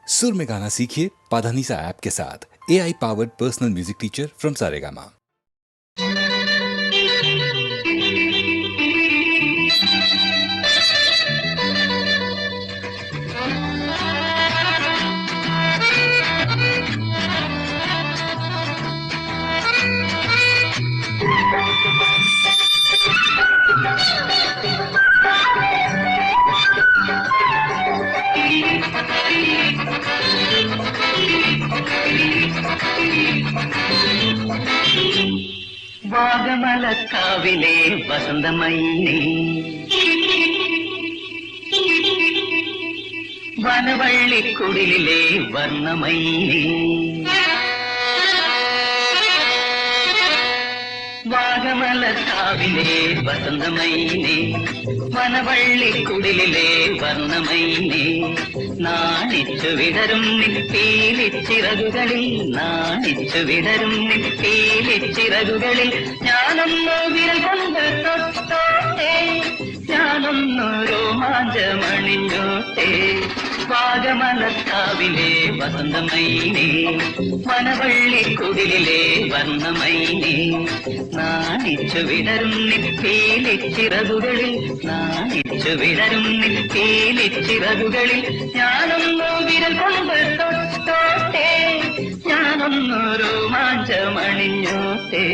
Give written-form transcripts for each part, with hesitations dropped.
सुर में गाना सीखिए पाधानीसा ऐप के साथ। AI powered personal music teacher from Saregama. വാഗമലക്കാവിലെ വസന്തമൈനി വനവള്ളിക്കുടിലെ വർണ്ണമൈനി വാഗമലക്കാവിലെ വസന്തമൈനി വനവള്ളിക്കുടിലെ വർണ്ണമൈനി നാണിച്ചു വിടരും നിപ്പീലിച്ചിറകുകളിൽ നാണിച്ചു വിടരും നിപ്പീലിച്ചിറകുകളിൽ ഞാനൊന്നു വിരൽ കൊണ്ട് തൊട്ടോട്ടെ ഞാനൊന്നു രോമാഞ്ചമണിഞ്ഞോട്ടെ വാഗമലക്കാവിലെ വസന്തമൈനി വനവള്ളിക്കുടിലെ വർണ്ണമൈനി നാണിച്ചു വിടരും നിപ്പീലിച്ചിറകുകളിൽ നാണിച്ചു വിടരും നിപ്പീലിച്ചിറകുകളിൽ ഞാനൊന്നു വിരൽ കൊണ്ട് തൊട്ടോട്ടെ ഞാനൊന്നു രോമാഞ്ചമണിഞ്ഞോട്ടെ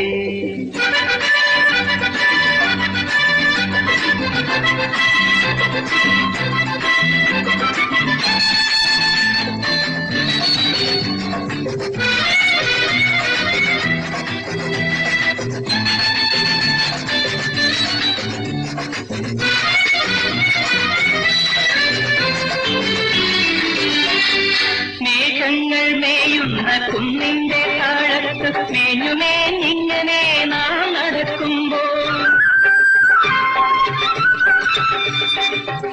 മേഘങ്ങൾ മേയുന്ന കുന്നിന്റെ താഴത്ത് മേഞ്ഞുമേഞ്ഞിങ്ങനെ നാം നടക്കുമ്പോൾ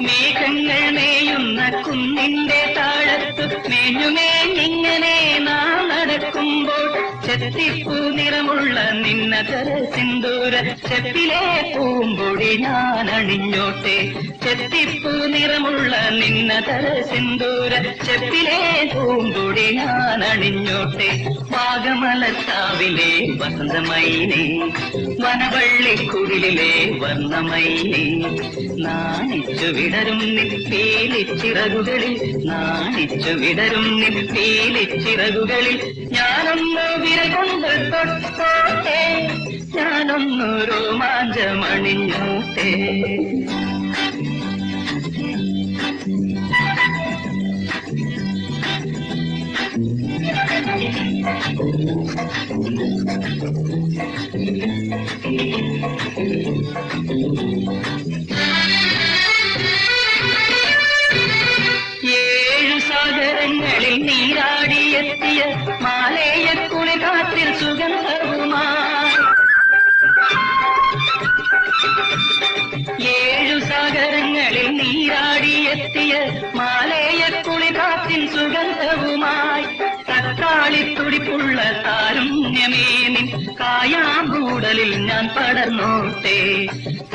മേഘങ്ങൾ മേയുന്ന കുന്നിന്റെ താഴത്ത് മേഞ്ഞുമേഞ്ഞിങ്ങനെ നാം നടക്കുമ്പോൾ ചെത്തിപ്പൂ നിറമുള്ള നിന്നതര സിന്ദൂര ചെത്തിലെ പൂമ്പൊടി ഞാൻ അണിഞ്ഞോട്ടെ ചെത്തിപ്പൂ നിറമുള്ള നിന്നതര സിന്ദൂര ചെത്തിലെ പൂമ്പൊടി ഞാൻ അണിഞ്ഞോട്ടെ വാഗമലക്കാവിലെ വസന്തമൈനി വനവള്ളിക്കുടിലെ വർണ്ണമൈനി നാണിച്ചു വിടരും നിപ്പീലിച്ചിറകുകളിൽ നാണിച്ചു വിടരും നിപ്പീലിച്ചിറകുകളിൽ ഞാനൊന്നു വിരൽ കൊണ്ട് തൊട്ടോട്ടെ ഞാനൊന്നു രോമാഞ്ചമണിഞ്ഞോട്ടെ ഏഴു സാഗരങ്ങളിൽ നീരാടിയെത്തിയ മാലേയക്കുളി കാറ്റിൽ സുഗന്ധവുമായി ഏഴു സാഗരങ്ങളിൽ നീരാടിയെത്തിയ മാലേയക്കുളി കാറ്റിൻ സുഗന്ധവുമായി തക്കാളിത്തുടിപ്പുള്ള താരുണ്യമേ നിൻ കായാമ്പൂടലിൽ ഞാൻ പടർന്നോട്ടെ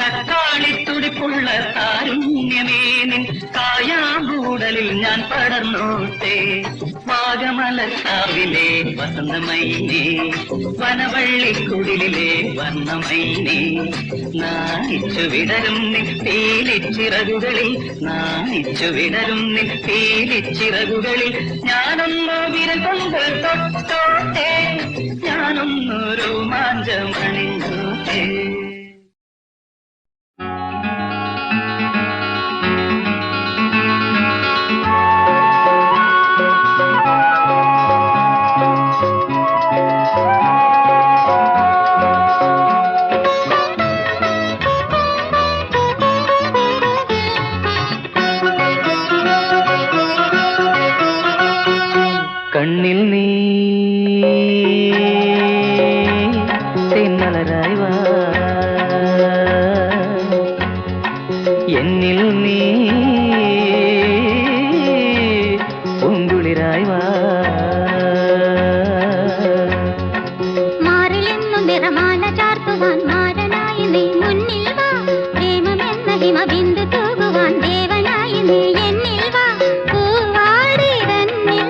തക്കാളിത്തുടിപ്പുള്ള താരുണ്യമേ നിൻ കായാമ്പൂടലിൽ ഞാൻ പടർന്നോട്ടെ വാഗമലക്കാവിലെ വസന്തമൈനി വനവള്ളിക്കുടിലെ വർണ്ണമൈനി നാണിച്ചു വിടരും നിപ്പീലിച്ചിറകുകളിൽ നാണിച്ചു വിടരും നിപ്പീലിച്ചിറകുകളിൽ ഞാനൊന്നു വിരൽ കൊണ്ട് തൊട്ടോട്ടെ ഞാനൊന്നു രോമാഞ്ചമണിഞ്ഞോട്ടെ കണ്ണിൽ നീ തെന്നലരായി വാ എന്നിൽ നീ പൂങ്കുളിരായി വാ മാറിലെന്നു നിറമാല ചാർത്തുവാൻ മാരനായി നീ മുന്നിൽ വാ പ്രേമമെന്ന ഹിമബിന്ദു തൂകുവാൻ ദേവനായി നീ എന്നിൽ വാ പൂവാടി തന്നിൽ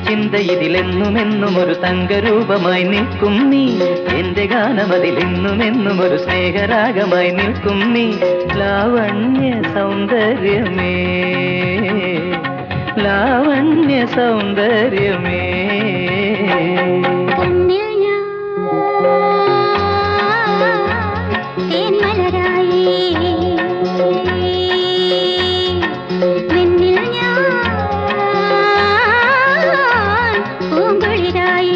ചിന്ത ഇതിലെന്നുമെന്നും ഒരു തങ്കരൂപമായി നിൽക്കും നീ. എന്റെ ഗാനം അതിലെന്നുമെന്നും ഒരു സ്നേഹരാഗമായി നിൽക്കും നീ. ലാവണ്യ സൗന്ദര്യമേ, ലാവണ്യ സൗന്ദര്യമേ. കണ്ണിൽ ഞാൻ തേന്മലരായി, വെണ്ണിൽ ഞാൻ പൂങ്കുളിരായി.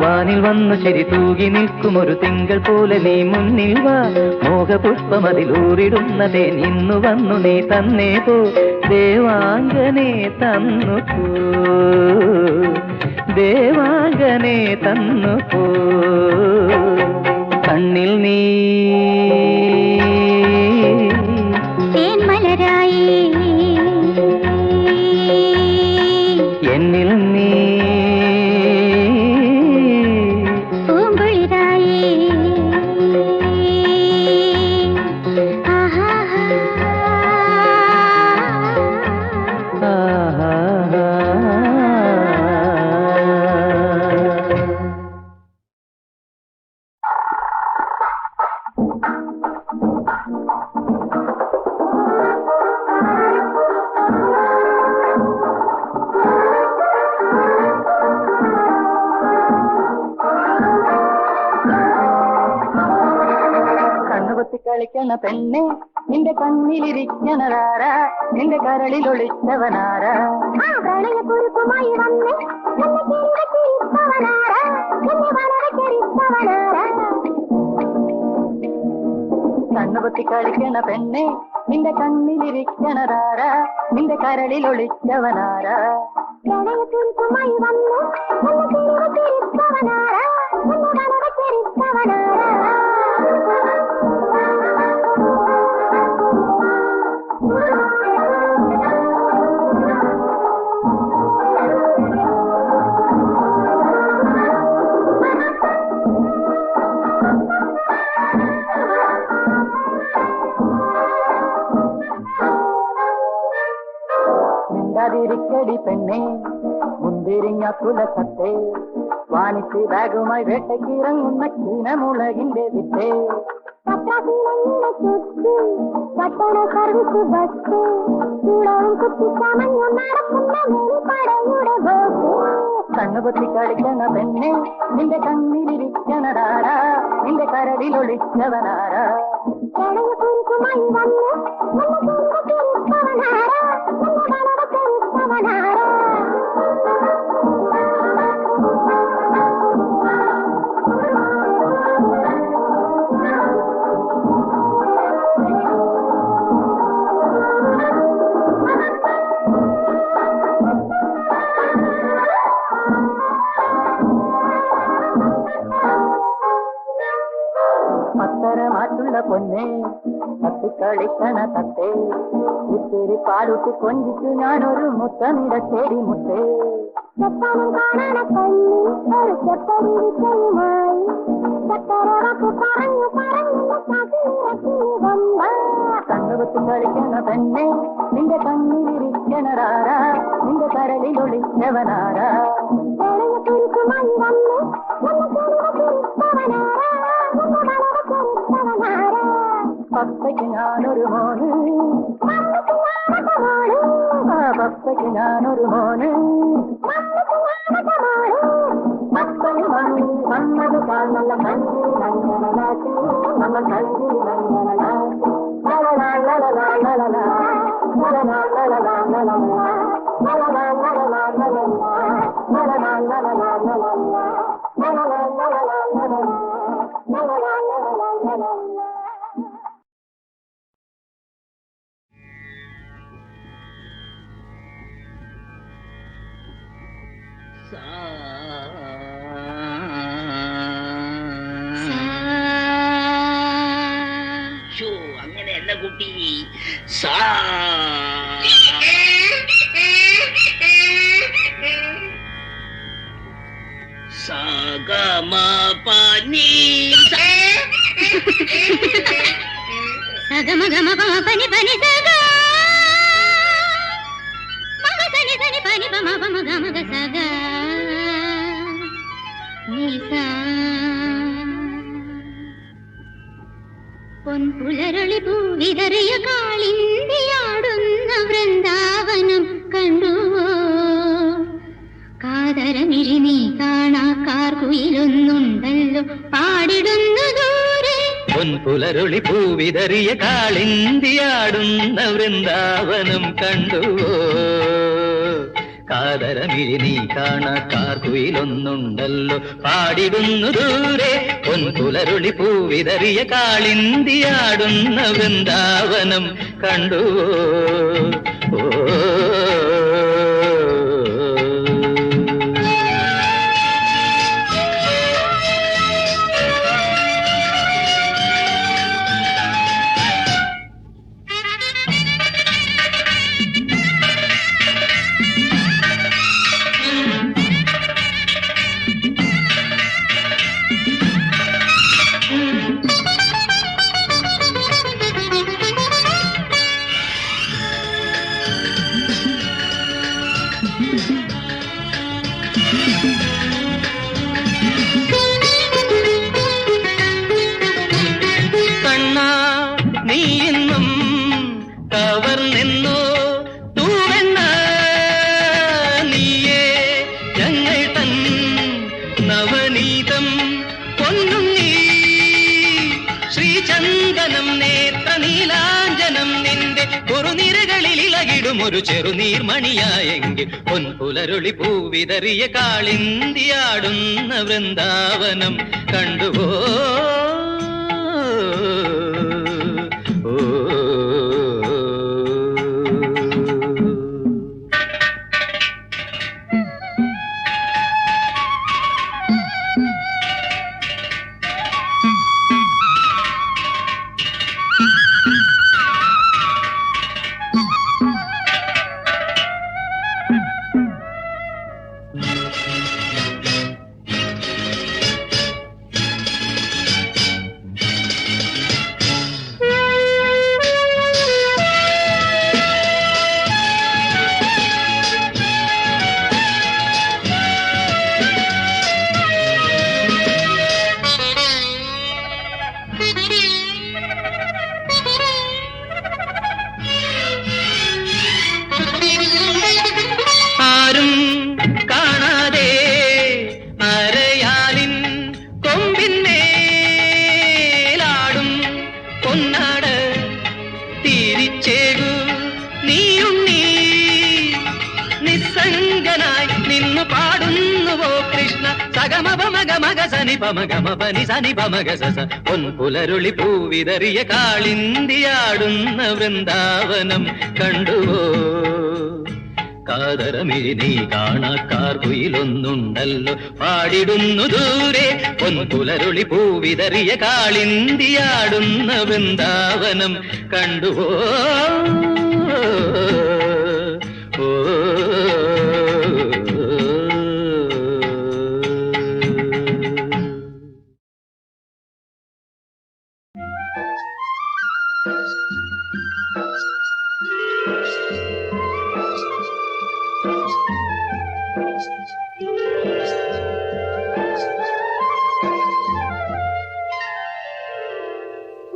വാനിൽ വന്നു ചെരി തൂകി നിൽക്കും ഒരു തിങ്കൾ പോലെ നീ മുന്നിൽ വാ. മോഹപുഷ്പം അതിലൂറിടുന്നതേ ഇന്നു വന്നു നീ തന്നേ പോ. ദേവാംഗനെ തന്നു പോ, ദേവാംഗനെ തന്നു പോ. കണ്ണിൽ നീ തേന്മലരായി, എന്നിൽ നീ പൂങ്കുളിരായി. ആഹാ കളിക്കണ പെണ്ണെ, നിന്റെ കണ്ണിലിരിക്കണതാരാ, നിന്റെ കരളിൽ ഒളിച്ചവനാരാ. പ്രണയക്കുരുക്കുമായി വന്ന് കണ്ണുപൊത്തി കളിക്കണ പെണ്ണെ, നിന്റെ കണ്ണിലിരിക്കണതാരാ, നിന്റെ കരളിൽ ഒളിച്ചവനാരാ. പ്രണയക്കുരുക്കുമായി വന്ന് മിണ്ടാതിരിക്കടി പെണ്ണെ, മുന്തിരിങ്ങ തുലസത്തെ, വാണിച്ച് ബാഗുമായി വേട്ടയ്ക്ക് ഇറങ്ങുന്ന ചീനമുളകിന്റെ വിത്തേ. പട്ടണ സർവീസ് ബസ് ചൂടവും കുത്തിച്ചമഞ്ഞു നടക്കുന്ന മെലിപ്പടയുടെ ബോസ്. കണ്ണുപൊത്തി കളിക്കണ പെണ്ണെ, നിന്റെ കണ്ണിലിരിക്കണതാരാ, നിന്റെ കരളിൽ ഒളിച്ചവനാരാ. പ്രണയക്കുരുക്കുമായി വന്ന് പത്തരമാറ്റുള്ള പൊന്നെ, തത്തിക്കളിക്കണ തത്തേ, ഇത്തിരി പാലുട്ടി കൊഞ്ചിച്ചു ഞാനൊരു മുത്തമിട ചേരി മുത്തേ. ചെപ്പനും കാണണ കണ്ണി ഒരു ചെപ്പരിയുമായി ചക്കരവാക്ക് പറഞ്ഞു പറഞ്ഞു വന്ന. കണ്ണുപൊത്തി കളിക്കണ പെണ്ണെ, നിന്റെ കണ്ണിലിരിക്കണതാരാ, നിന്റെ കരളിൽ ഒളിച്ചവനാരാ. പ്രണയക്കുരുക്കുമായി വന്ന് പപ്പയ്ക്ക് ഞാനൊരു മോന്, പപ്പയ്ക്ക് ഞാനൊരു മോന്, പപ്പന് വന്നത് നല്ല കണ്ടി നല്ലനാട്ടി നമ്മൾ കണ്ടി നല്ലനാട്ടി അങ്ങനെയല്ല കുട്ടി. పని పని సగా మగ సని సని పని పమ పమ గమగ సగా నీసా പൊൻപുലരളി പൂവിതറിയ കാളിന്തിയാടുന്ന വൃന്ദാവനം കണ്ടുവോ? കാതരമിഴി നീ കാണാ കാർകുയിലൊന്നുണ്ടല്ലോ പാടിടുന്നു ദൂരെ. പൊൻപുലരൊളി പൂവിതറിയ കാളിന്തിയാടുന്ന വൃന്ദാവനം കണ്ടുവോ? കാതരമിഴി നീ കാണാ കാർകുയിലൊന്നുണ്ടല്ലോ പാടിടുന്നു ദൂരെ. പൊൻപുലരുളി പൂവിതറിയ കാളിന്തിയാടുന്ന വൃന്ദാവനം കണ്ടുവോ? ഒരു ചെറുനീർമണിയായെങ്കിൽ പൊൻപുലരുളി പൂവിതറിയ കാളിന്തിയാടുന്ന വൃന്ദാവനം കണ്ടുവോ? പൊൻപുലരുളി പൂവിതറിയ കാളിന്തിയാടുന്ന വൃന്ദാവനം കണ്ടുവോ? കാതരമിഴി നീ കാണാ കാർകുയിലൊന്നുണ്ടല്ലോ പാടിടുന്നു ദൂരെ. പൊൻപുലരുളി പൂവിതറിയ കാളിന്തിയാടുന്ന വൃന്ദാവനം കണ്ടുവോ?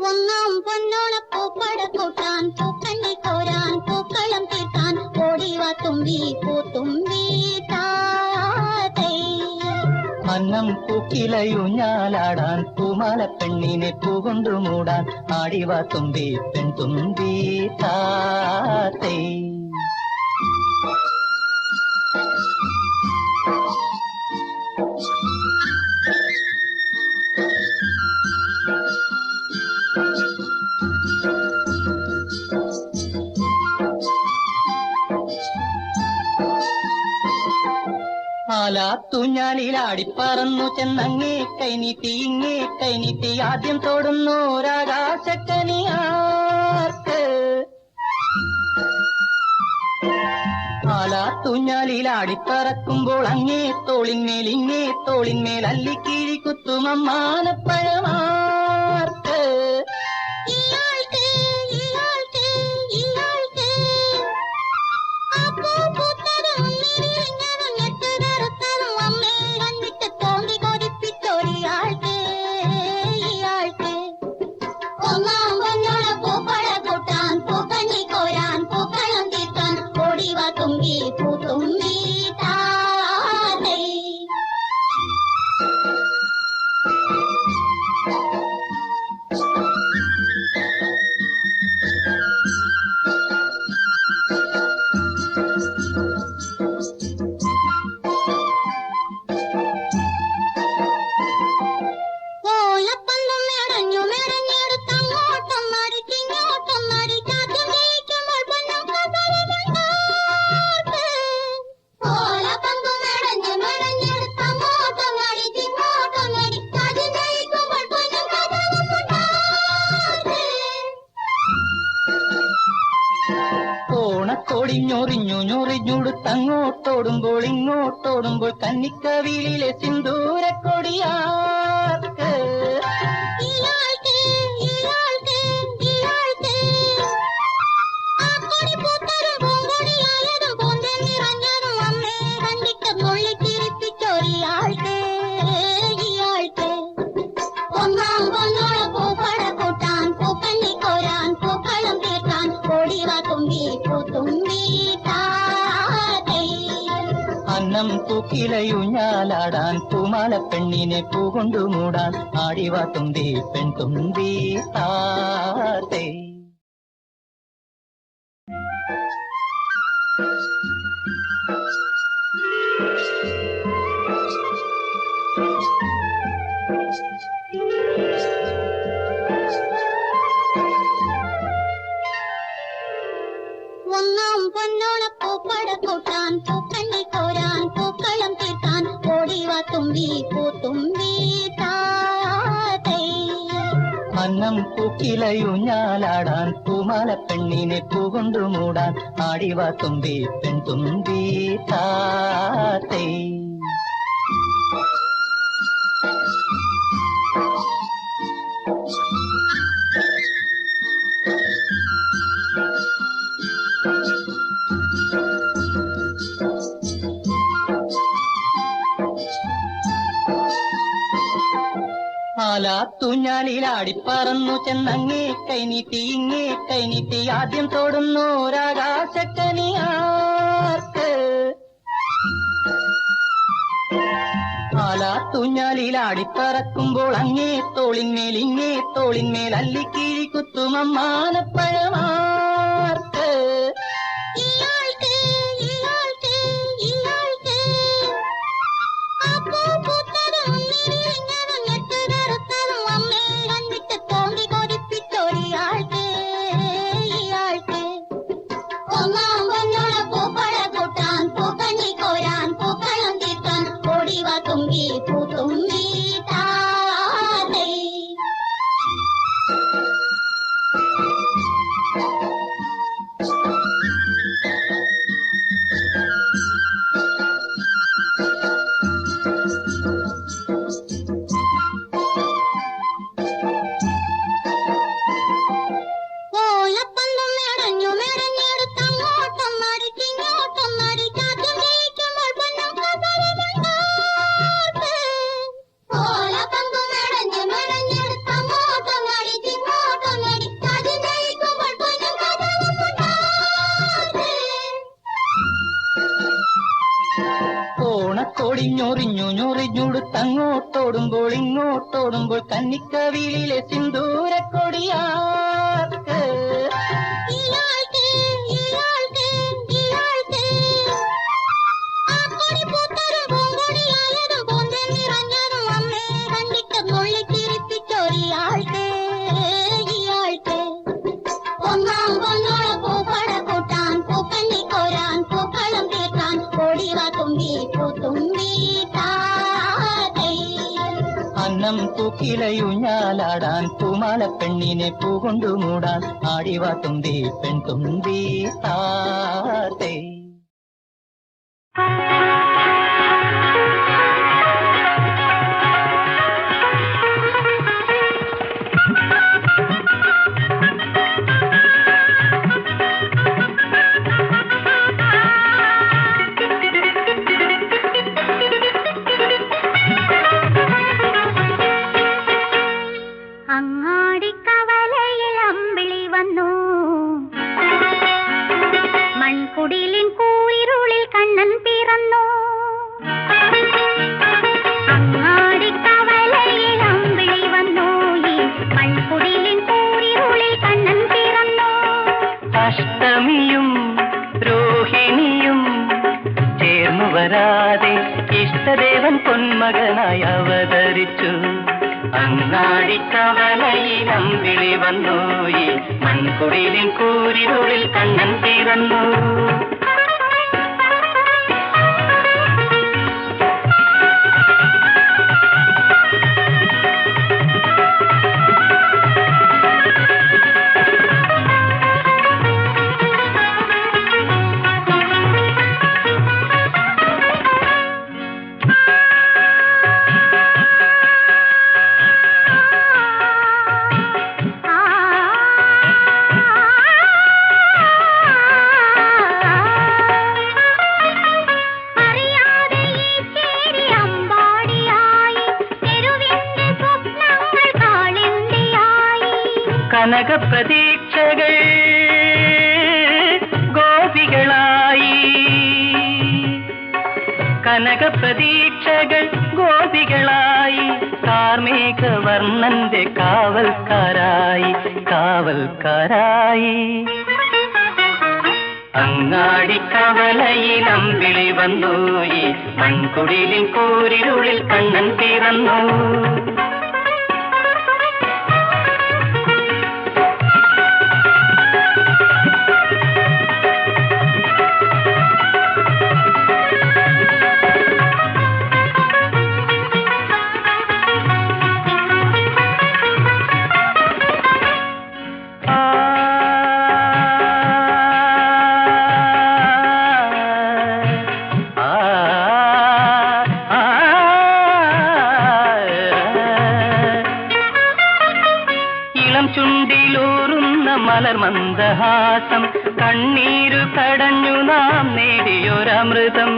ഒന്നാം പൊൻ പൊന്നോളപ്പൂപ്പട കൂട്ടാൻ പൂക്കണ്ണി കോരാൻ പൂക്കളം തീർക്കാൻ ഓടിവാ തുമ്പി പൂത്തുമ്പി താതേ. അന്നം പൂക്കിലയൂഞ്ഞാലാടാൻ പൂമാല പെണ്ണിനെ പൂകൊണ്ടു മൂടാൻ ആടിവാ തുമ്പി പെൺതുമ്പി താത്തേ. ആലാത്തൂഞ്ഞാലിലാടിപ്പറന്നു ചെന്നങ്ങേ കൈനീട്ടി ഇങ്ങേ കൈനീട്ടി ആദ്യം തൊടുന്നോരാകാശക്കനിയാർക്ക്. ആലാത്തൂഞ്ഞാലിലാടിപ്പറക്കുമ്പോൾ അങ്ങേ തോളിന്മേൽ ഇങ്ങേ തോളിന്മേൽ അല്ലിക്കീഴി കുത്തുമമ്മാനപ്പഴമാർക്ക്. ഇയാൾക്ക് ഇയാൾക്ക് ഇയാൾക്ക് ആ പൂ പൂത്തതും വിരിഞ്ഞതും ഞെട്ടുകറുത്തതും അമ്മേ കണ്ടിട്ട് തോന്നി കൊതിപ്പിച്ചൊരിയാൾക്ക് ഇയാൾക്ക്. ഒന്നാം പൊന്നോള പൂപ്പട കൂട്ടാൻ പൂക്കണ്ണി കോരാൻ പൂക്കളം തീർക്കാൻ ഓടിവാ തുമ്പി പൂത്തുമ്പി താതേ. ഓലപ്പന്തും മെടഞ്ഞു മെടഞ്ഞെടുത്തങ്ങോട്ടും മടിച്ചിങ്ങോട്ടും മടിച്ചാറ്റും ജയിക്കുമ്പോൾ പൊന്നും കസരമുണ്ടാർക്ക്. ഓലപ്പന്തും മെടഞ്ഞു മെടഞ്ഞെടുത്തങ്ങോട്ടും മടിച്ചിങ്ങോട്ടും മടിച്ചാറ്റും ജയിക്കുമ്പോൾ പൊന്നും കസരമുണ്ടാർക്ക്. ഓണക്കോടിഞ്ഞൊറിഞ്ഞു ഞൊറിഞ്ഞുടുത്തങ്ങോട്ടോടുമ്പോൾ ഇങ്ങോട്ടോടുമ്പോൾ കന്നിക്കവിളിലെ സിന്ദൂരക്കൊടിയാർക്ക്. ഇയാൾക്ക് ഇയാൾക്ക് ഇയാൾക്ക് ആ കൊടി പൂത്തതും പൂങ്കൊടിയായതും പൂന്തേൻ നിറഞ്ഞതും അമ്മേ കണ്ടിട്ട് മുള്ളിച്ചിരിപ്പിച്ചൊരിയാൾക്ക് ഇയാൾക്ക്. ഒന്നാം പൊന്നോള പൂപ്പട കൂട്ടാൻ പൂക്കണ്ണി കോരാൻ പൂക്കളം തീർക്കാൻ ഓടിവാ തുമ്പി പൂത്തുമ്പി താതേ. അന്നം തൂക്കിലയൂഞ്ഞാലാടാൻ പൂമാല പെണ്ണിനെ പൂകൊണ്ടു മൂടാൻ ആടിവാ തുമ്പി പെൺതുമ്പി താത്തേ. ഒന്നാം പൊന്നോള പൂപ്പട കൂട്ടാൻ പൂക്കണ്ണി കോരാൻ പൂക്കളം തീർക്കാൻ ഓടിവാ തുമ്പി പൂത്തുമ്പി താതേ. അന്നം തൂക്കിലയൂഞ്ഞാലാടാൻ പൂമാല പെണ്ണിനെ പൂകൊണ്ടു മൂടാൻ ആടിവാ തുമ്പി പെൺതുമ്പി താത്തേ. ആലാത്തൂഞ്ഞാലിലാടിപ്പറന്നു ചെന്നങ്ങേ കൈനീട്ടി ഇങ്ങേ കൈനീട്ടി ആദ്യം തൊടുന്നോരാകാശക്കനിയാർക്ക്. ആലാത്തൂഞ്ഞാലിലാടിപ്പറക്കുമ്പോൾ അങ്ങേ തോളിന്മേൽ ഇങ്ങേ തോളിന്മേൽ അല്ലിക്കീഴി കുത്തുമമ്മാനപ്പഴമാർക്ക്. ഇയാൾക്ക് ഇയാൾക്ക് ഇയാൾക്ക് ആ പൂ പൂത്തതും വിരിഞ്ഞതും ഞെട്ടുകറുത്തതും അമ്മേ കണ്ടിട്ട് തോന്നി കൊതിപ്പിച്ചൊരിയാൾക്ക് ഇയാൾക്ക്. ഒന്നാം പൊന്നോള പൂപ്പട കൂട്ടാൻ പൂക്കണ്ണി കോരാൻ പൂക്കളം തീർക്കാൻ ഓടിവാ തുമ്പി പൂത്തുമ്പി താതേ. ഓലപ്പന്തും മെടഞ്ഞു മെടഞ്ഞെടുത്തങ്ങോട്ടും മടിച്ചിങ്ങോട്ടും മടിച്ചാറ്റും ജയിക്കുമ്പോൾ പൊന്നും കസരമുണ്ടാർക്ക്. ഓലപ്പന്തും മെടഞ്ഞു മെടഞ്ഞെടുത്തങ്ങോട്ടും മടിച്ചിങ്ങോട്ടും മടിച്ചാറ്റും ഞൊറിഞ്ഞു ഞൊറിഞ്ഞുടുത്തങ്ങോട്ടോടുമ്പോൾ ഇങ്ങോട്ടോടുമ്പോൾ കന്നിക്കവിളിലെ സിന്ദൂരക്കൊടിയാർക്ക് അന്നം തൂക്കിലയുഞ്ഞാലാടാൻ പൂമാല പെണ്ണിനെ പൂകൊണ്ടു മൂടാൻ ആടിവാ തുമ്പി പെൺതുമ്പി താത്തേ. അഷ്ടമിയും രോഹിണിയും ചേർന്നു വരാതെ ഇഷ്ടദേവൻ പൊന്മകനായി അവതരിച്ചു. അങ്ങാടിക്കവലയിൽ അമ്പിളി വന്നു, ഈ മൺകുടിലിൻ കൂരിരുളിൽ കണ്ണൻ പിറന്നു. കനകപ്രതീക്ഷകൾ ഗോപികളായി, കനകപ്രതീക്ഷകൾ ഗോപികളായി, കാർമേഘവർണ്ണന്റെ കാവൽക്കാരായി കാവൽക്കാരായി. അങ്ങാടിക്കവലയിൽ അമ്പിളി വന്നു, ഈ മൺകുടിലിൻ കൂരിരുളിൽ കണ്ണൻ പിറന്നു. ചുണ്ടിലൂറുന്ന മലർ മന്ദഹാസം, കണ്ണീരു കടഞ്ഞു നാം നേടിയൊരമൃതം.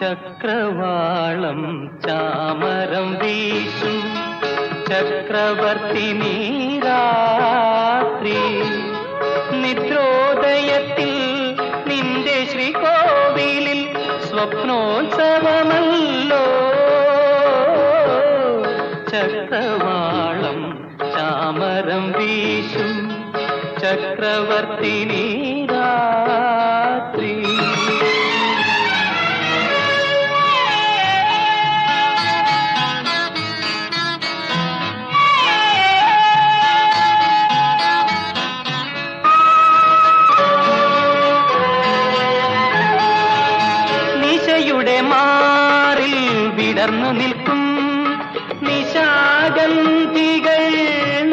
ചക്രവാളം ചാമരം വീശും ചക്രവർത്തിനി രാത്രി, നിദ്രോദയത്തിൽ നിന്റെ ശ്രീകോവിലിൽ സ്വപ്നോത്സവമല്ലോ. ചക്രവാളം ചാമരം വീശും ചക്രവർത്തിനി രാത്രി. മാറിൽ വിടർന്നു നിൽക്കും നിശാഗന്ധികൾ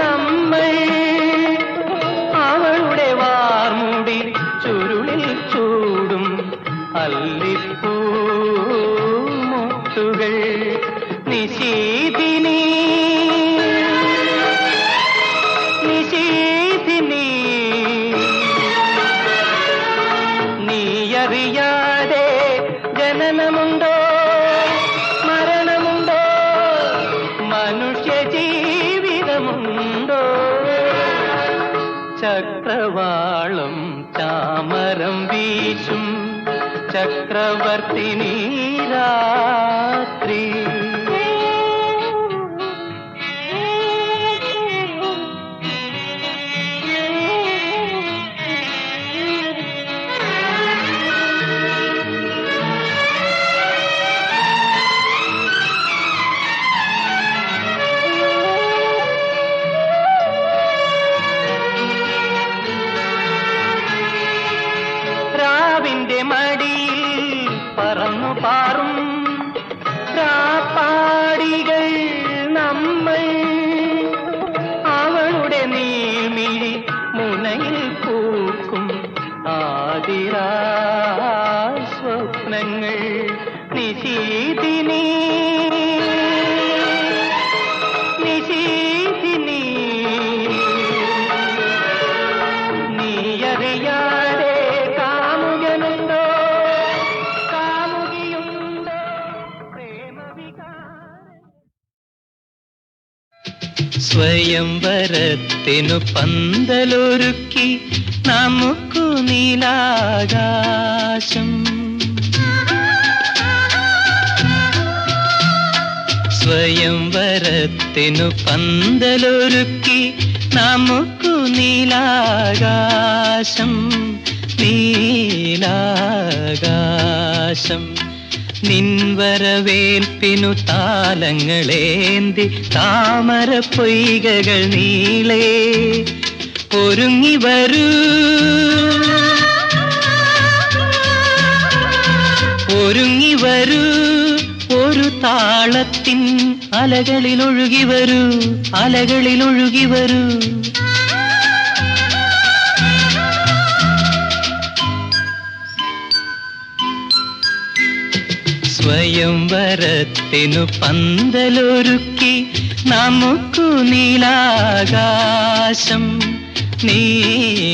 നമ്മൾ, അവളുടെ വാർമുടി ചുരുളിൽ ചൂടും അല്ലിപ്പൂമുട്ടുകൾ. നിശീതിനി അറിയാതെ ജനനമുണ്ടോ മരണമുണ്ടോ മനുഷ്യ ജീവിതമുണ്ടോ ചക്രവാളം ചാമരം വീശും ചക്രവർത്തിനി രാത്രി രാവിന്റെ മടിയിൽ പറന്നു പാറും രാപ്പാടികൾ നമ്മൾ അവളുടെ നീമിഴി മുനയിൽ പൂക്കും ആതിരാ സ്വപ്നങ്ങൾ നിശീതിനി നിശീതിനി നീയറിയാതെ കാമുകനുണ്ടോ കാമുകിയുണ്ടോ പ്രേമവികാരം സ്വയംവരത്തിനു പന്തലൊരുക്കി നമുക്കു നീലാകാശം സ്വയംവരത്തിനു പന്തലൊരുക്കി നമുക്കു നീലാകാശം നീലാകാശം നിൻവരവേൽപ്പിനു താലങ്ങളേന്തി താമര പൊയ്കകൾ നീളേ ഒരുങ്ങി വരൂ ഒരുങ്ങി വരൂ ഒരു താളത്തിൻ അലകളിലൊഴുകി വരൂ അലകളിലൊഴുകി വരൂ സ്വയംവരത്തിനു പന്തലൊരുക്കി നമുക്കു നീലാകാശം നീലാകാശം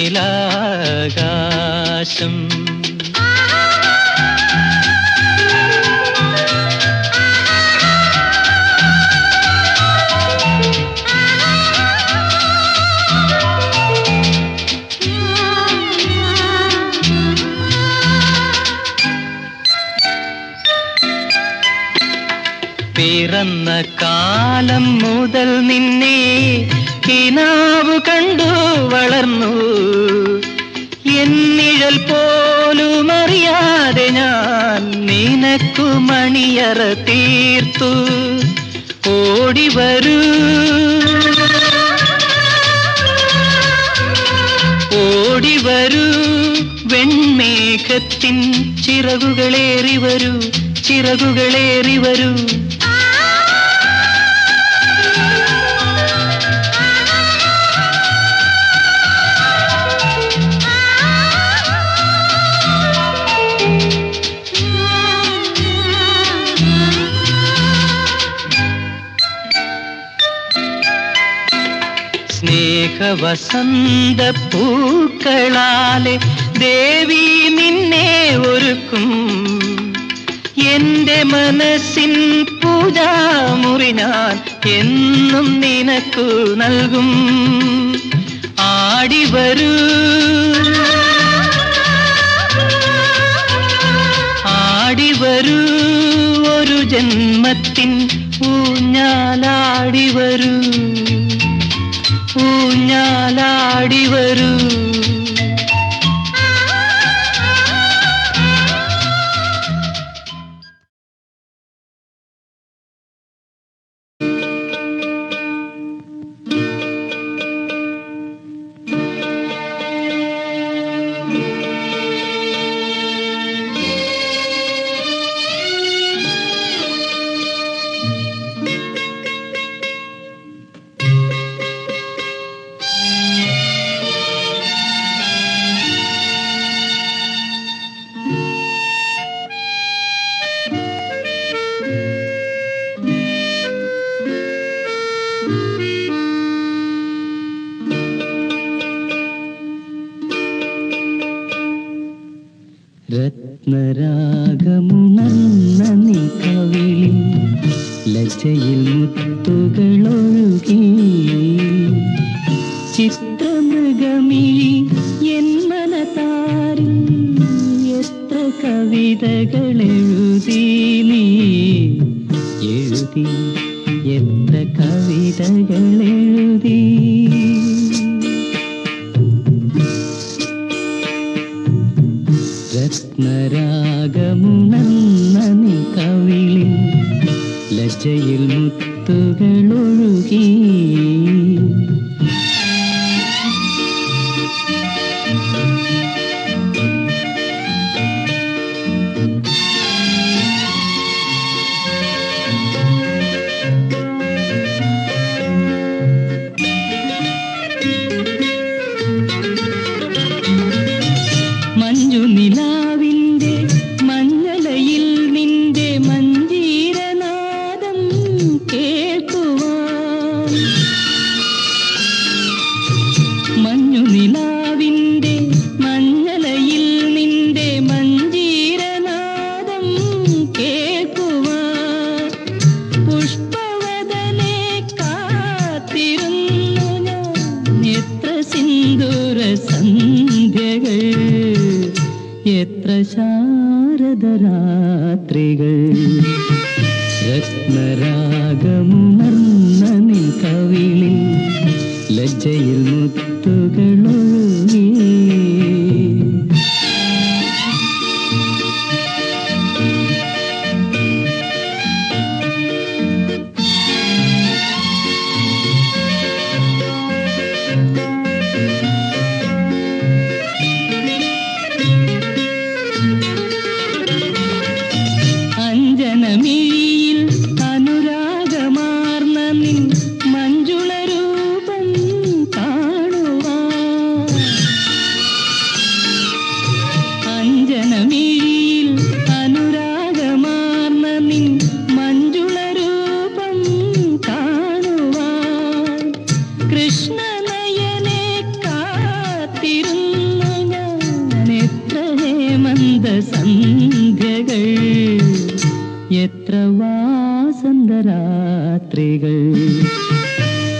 പിറന്ന കാലം മുതൽ നിന്നെ കിനാവ് കണ്ടു വളർന്നു എന്നിഴൽ പോലും അറിയാതെ ഞാൻ നിനക്കു മണിയറ തീർത്തു ഓടിവരൂ ഓടിവരൂ വെൺമേഘത്തിൻ ചിറകുകളേറി വരൂ ചിറകുകളേറി വരൂ സ്നേഹവസന്ത പൂക്കളാലെ ദേവി നിന്നെ ഒരുക്കും എന്റെ മനസ്സിൻ പൂജാമുറി ഞാൻ എന്നും നിനക്കു നൽകും ആടിവരൂ ആടിവരൂ ഒരു ജന്മത്തിൻ ഊഞ്ഞാലാടിവരൂ ഊഞ്ഞാലാടിവരൂ രത്നരാഗമുണർന്ന നിൻ കവിളിൽ ലജ്ജയിൽ മുത്തുകളൊഴുകി ചിത്രമൃഗമിഴി എൻ മനതാരിൽ എത്ര കവിതകളെഴുതി നീ എഴുതി എത്ര കവിതകളെഴുതി രത്നരാഗമുണർന്ന നിൻ കവിളിൽ ലജ്ജയിൽ മുത്തുകളൊഴുകി നിലാവിൻ്റെ മഞ്ഞലയിൽ നിന്റെ മഞ്ജീരനാദം കേൾക്കുവാൻ മഞ്ഞുനിലാവിൻ്റെ മഞ്ഞലയിൽ നിന്റെ മഞ്ജീരനാദം കേൾക്കുവാൻ പുഷ്പവദനെ കാത്തിരുന്നു ഞാൻ എത്ര സിന്ദൂര സന്ധ്യകൾ എത്ര ശാരദരാത്രികൾ രത്നരാഗമുണർന്ന നിൻ കവിളിൽ ലജ്ജയിൽ മുത്തുകളൊഴുകി അഞ്ജനമിഴിയിൽ അനുരാഗമാർന്ന നിൻ മഞ്ജുള രൂപം കാണുവാൻ അഞ്ജനമിഴിയിൽ അനുരാഗമാർന്ന നിൻ മഞ്ജുള രൂപം കാണുവാൻ കൃഷ്ണനയനെ കാത്തിരുന്നു ഞാൻ എത്ര ഹേമന്ത സന്ധ്യകൾ എത്ര വാസന്തരാത്രികൾ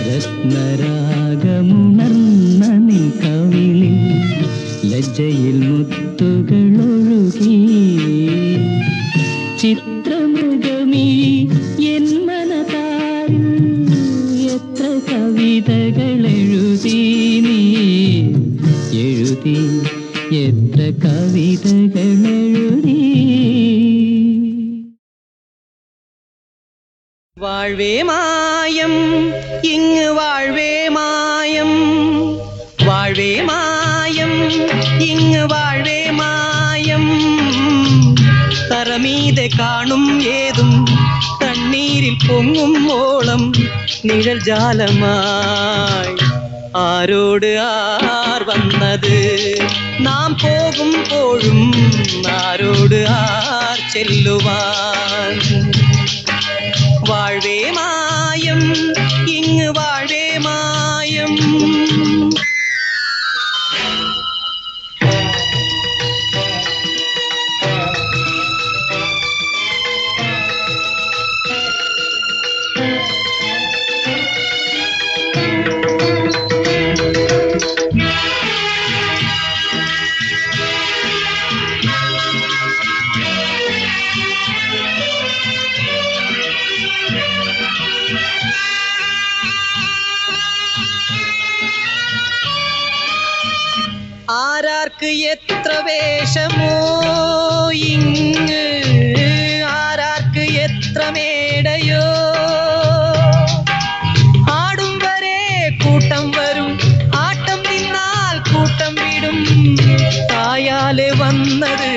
രത്നരാഗമുണർന്ന നിൻ കവിളിൽ ലജ്ജയിൽ മുത്തുകളൊഴുകി ചിത്രമൃഗമിഴി എൻ മനതാരിൽ എത്ര കവിതകളെഴുതി നീ എഴുതി എത്ര കവിതകളെഴുതി வாழ்வே மாயம் இங்கு வாழ்வே மாயம் வாழ்வே மாயம் இங்கு வாழ்வே மாயம் தரமீതെ കാണും ഏതും തണ്ണീരിൽ പൊങ്ങും ഓളം നിഴൽ ജാലമായി ആരോട് ആർ വന്നത് നാം പോകുമ്പോഴും ആരോട് ആർ ചെല്ലുവാൻ வாழ்வே மாயம் இங்கு வாழ்வே மாயம் ആരാർക്ക് എത്ര വേഷമോ ഇങ്ങ് ആരാർക്ക് എത്ര മേടയോ ആടും വരെ കൂട്ടം വരും ആട്ടം നിന്നാൽ കൂട്ടം വിടും തായാലെ വന്നത്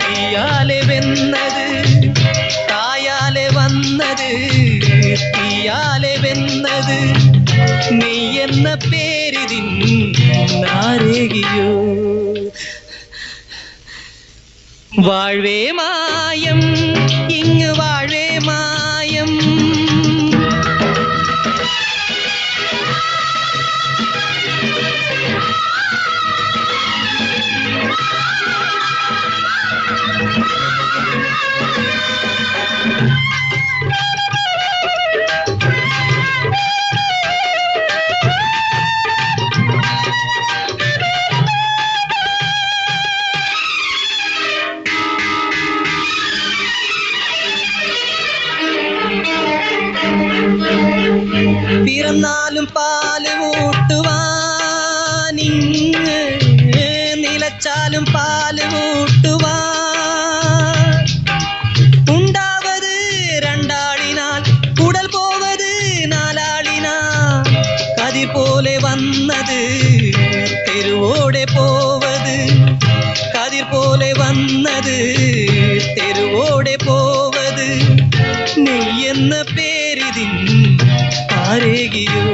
തീയാലെ വെന്നത് തായാലെ വന്നത് തീയാലെ വെന്നത് നീ എന്ന പേരിതിൻ നാരകിയോ வாழ்வே மாயம் இங்கு வாழ்வே மாயம் വിശന്നാലും പാല് കൂട്ടുവാനിങ്ങ് നിലച്ചാലും പാല് കൂട്ടുവാൻ ഉണ്ടാവത് രണ്ടാളിനാൽ ഉടൽ പോവത് നാലാളിനാൽ കതിർ പോലെ വന്നത് തെരുവോടെ പോവത് കതിർ പോലെ വന്നത് തെരുവോടെ പോവത് നെയ്യെന്ന പേരിതിൻ ആരേകിയോ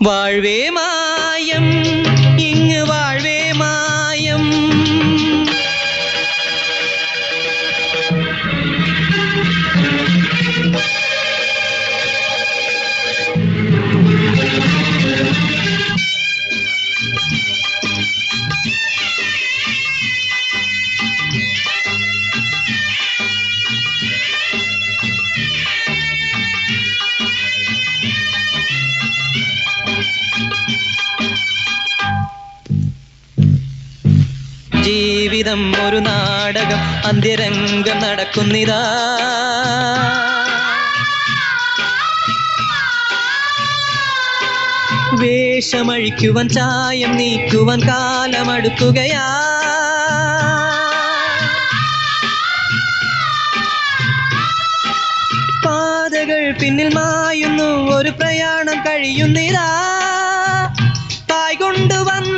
വാഴ്വേ മായം ഇങ്ങ് വാഴ്വേ മായം ജീവിതം ഒരു നാടകം അന്ത്യരംഗം നടക്കുന്നിതാ വേഷമഴിക്കുവാൻ ചായം നീക്കുവാൻ കാലമടുക്കുകയാ പാതകൾ പിന്നിൽ മായുന്നു ഒരു പ്രയാണം കഴിയുന്നിതാ തായ് കൊണ്ടുവന്ന